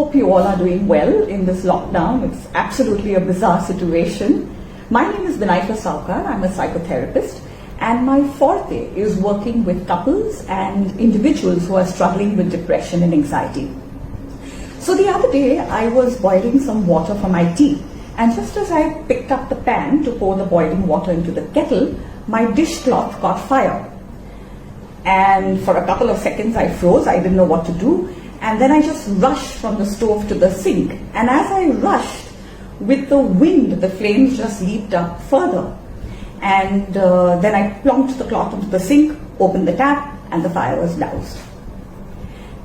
hope you all are doing well in this lockdown. It's absolutely a bizarre situation. My name is Binaifer Sahukar. I'm a psychotherapist, and my forte is working with couples and individuals who are struggling with depression and anxiety. So the other day, I was boiling some water for my tea, and just as I picked up the pan to pour the boiling water into the kettle, my dishcloth caught fire. And for a couple of seconds I froze, I didn't know what to do, and then I just rushed from the stove to the sink. And as I rushed, with the wind, the flames just leaped up further. And then I plonked the cloth into the sink, opened the tap, and the fire was doused.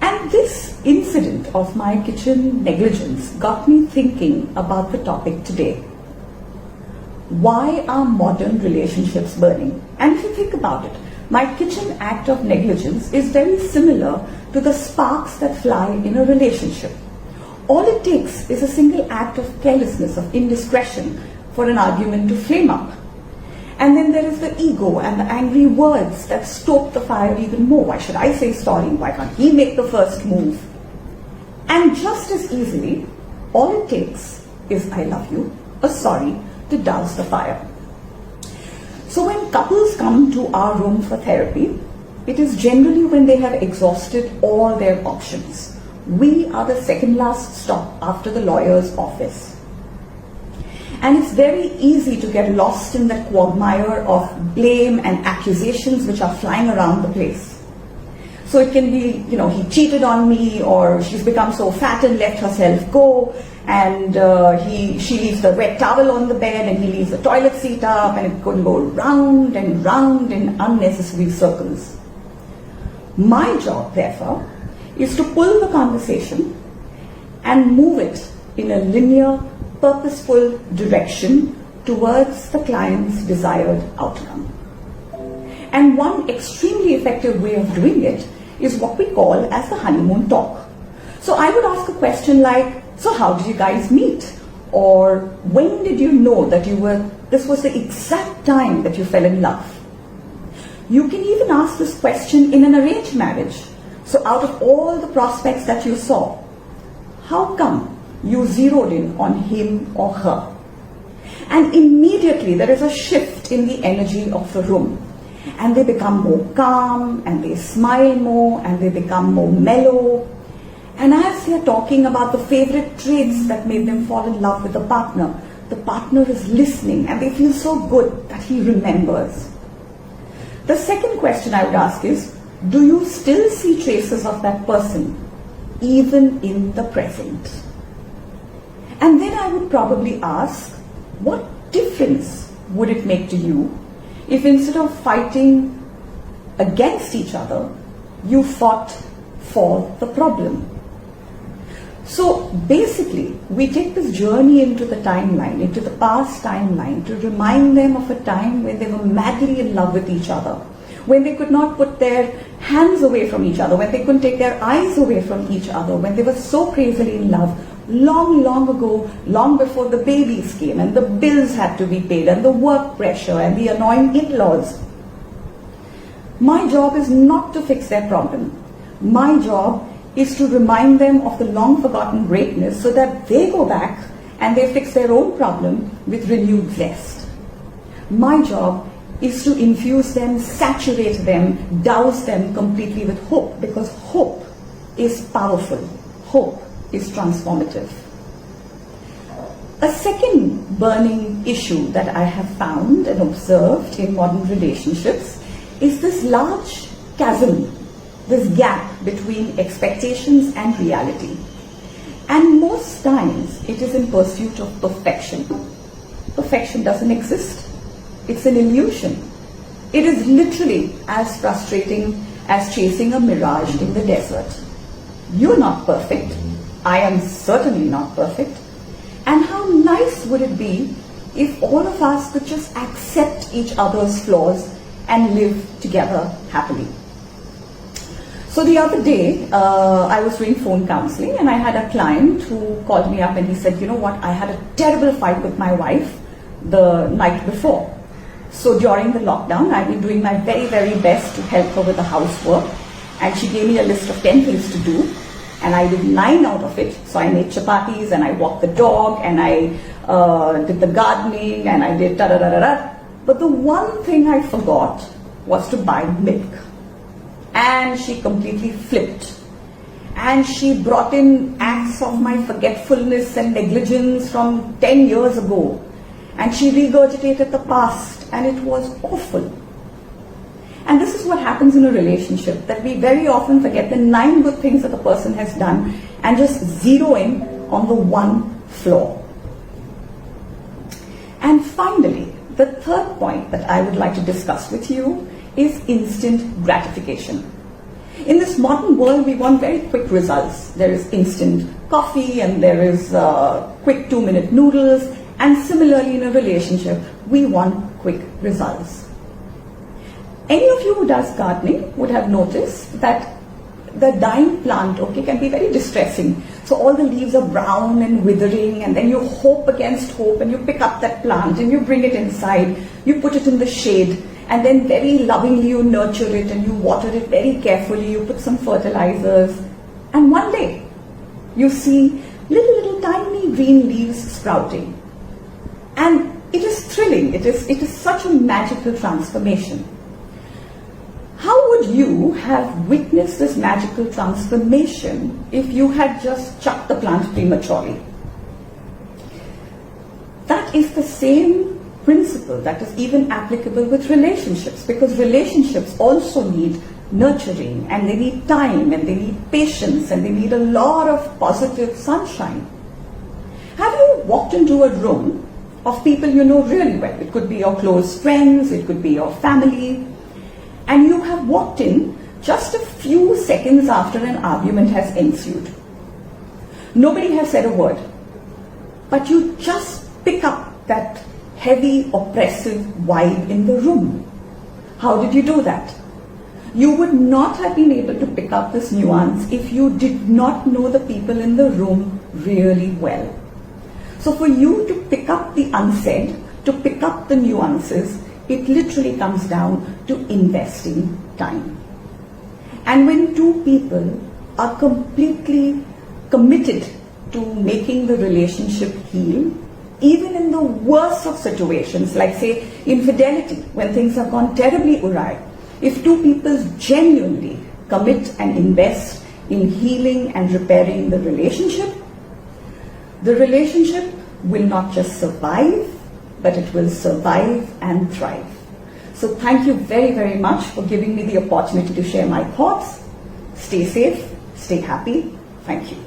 And this incident of my kitchen negligence got me thinking about the topic today. Why are modern relationships burning? And if you think about it, my kitchen act of negligence is very similar to the sparks that fly in a relationship. All it takes is a single act of carelessness, of indiscretion, for an argument to flame up. And then there is the ego and the angry words that stoke the fire even more. Why should I say sorry? Why can't he make the first move? And just as easily, all it takes is I love you, a sorry, to douse the fire. So when couples come to our room for therapy, it is generally when they have exhausted all their options. We are the second last stop after the lawyer's office. And it's very easy to get lost in that quagmire of blame and accusations which are flying around the place. So it can be, he cheated on me, or she's become so fat and left herself go, and she leaves the wet towel on the bed, and he leaves the toilet seat up, and it could go round and round in unnecessary circles. My job, therefore, is to pull the conversation and move it in a linear, purposeful direction towards the client's desired outcome. And one extremely effective way of doing it is what we call as the honeymoon talk. So I would ask a question like, so how did you guys meet? Or when did you know that this was the exact time that you fell in love? You can even ask this question in an arranged marriage. So out of all the prospects that you saw, how come you zeroed in on him or her? And immediately there is a shift in the energy of the room. And they become more calm, and they smile more, and they become more mellow. And as they're talking about the favorite traits that made them fall in love with the partner is listening, and they feel so good that he remembers. The second question I would ask is, do you still see traces of that person, even in the present? And then I would probably ask, what difference would it make to you if instead of fighting against each other, you fought for the problem? So basically, we take this journey into the timeline, into the past timeline, to remind them of a time when they were madly in love with each other, when they could not put their hands away from each other, when they couldn't take their eyes away from each other, when they were so crazily in love, long ago, long before the babies came and the bills had to be paid and the work pressure and the annoying in-laws. My job is not to fix their problem. My job is to remind them of the long forgotten greatness so that they go back and they fix their own problem with renewed zest. My job is to infuse them, saturate them, douse them completely with hope, because hope is powerful. Hope is transformative. A second burning issue that I have found and observed in modern relationships is this large chasm, this gap between expectations and reality. And most times it is in pursuit of perfection. Perfection doesn't exist. It's an illusion. It is literally as frustrating as chasing a mirage in the desert. You're not perfect. I am certainly not perfect. And how nice would it be if all of us could just accept each other's flaws and live together happily? So the other day, I was doing phone counseling, and I had a client who called me up and he said, you know what, I had a terrible fight with my wife the night before. So during the lockdown, I've been doing my very, very best to help her with the housework, and she gave me a list of 10 things to do. and I did 9 out of it. So I made chapatis and I walked the dog and I did the gardening and I did da-da-da-da-da. But the one thing I forgot was to buy milk. And she completely flipped. And she brought in acts of my forgetfulness and negligence from 10 years ago. And she regurgitated the past, and it was awful. And this is what happens in a relationship, that we very often forget the 9 good things that the person has done and just zero in on the one flaw. And finally, the third point that I would like to discuss with you is instant gratification. In this modern world, we want very quick results. There is instant coffee and there is quick 2-minute noodles. And similarly, in a relationship, we want quick results. Any of you who does gardening would have noticed that the dying plant, can be very distressing. So all the leaves are brown and withering, and then you hope against hope and you pick up that plant and you bring it inside, you put it in the shade, and then very lovingly you nurture it and you water it very carefully, you put some fertilizers, and one day you see little tiny green leaves sprouting. And it is thrilling, it is such a magical transformation. How would you have witnessed this magical transformation if you had just chucked the plant prematurely? That is the same principle that is even applicable with relationships, because relationships also need nurturing, and they need time, and they need patience, and they need a lot of positive sunshine. Have you walked into a room of people you know really well? It could be your close friends, it could be your family, and you have walked in just a few seconds after an argument has ensued. Nobody has said a word, but you just pick up that heavy, oppressive vibe in the room. How did you do that? You would not have been able to pick up this nuance if you did not know the people in the room really well. So for you to pick up the unsaid, to pick up the nuances, it literally comes down to investing time. And when two people are completely committed to making the relationship heal, even in the worst of situations, like say infidelity, when things have gone terribly awry, if two people genuinely commit and invest in healing and repairing the relationship will not just survive, but it will survive and thrive. So thank you very, very much for giving me the opportunity to share my thoughts. Stay safe, stay happy. Thank you.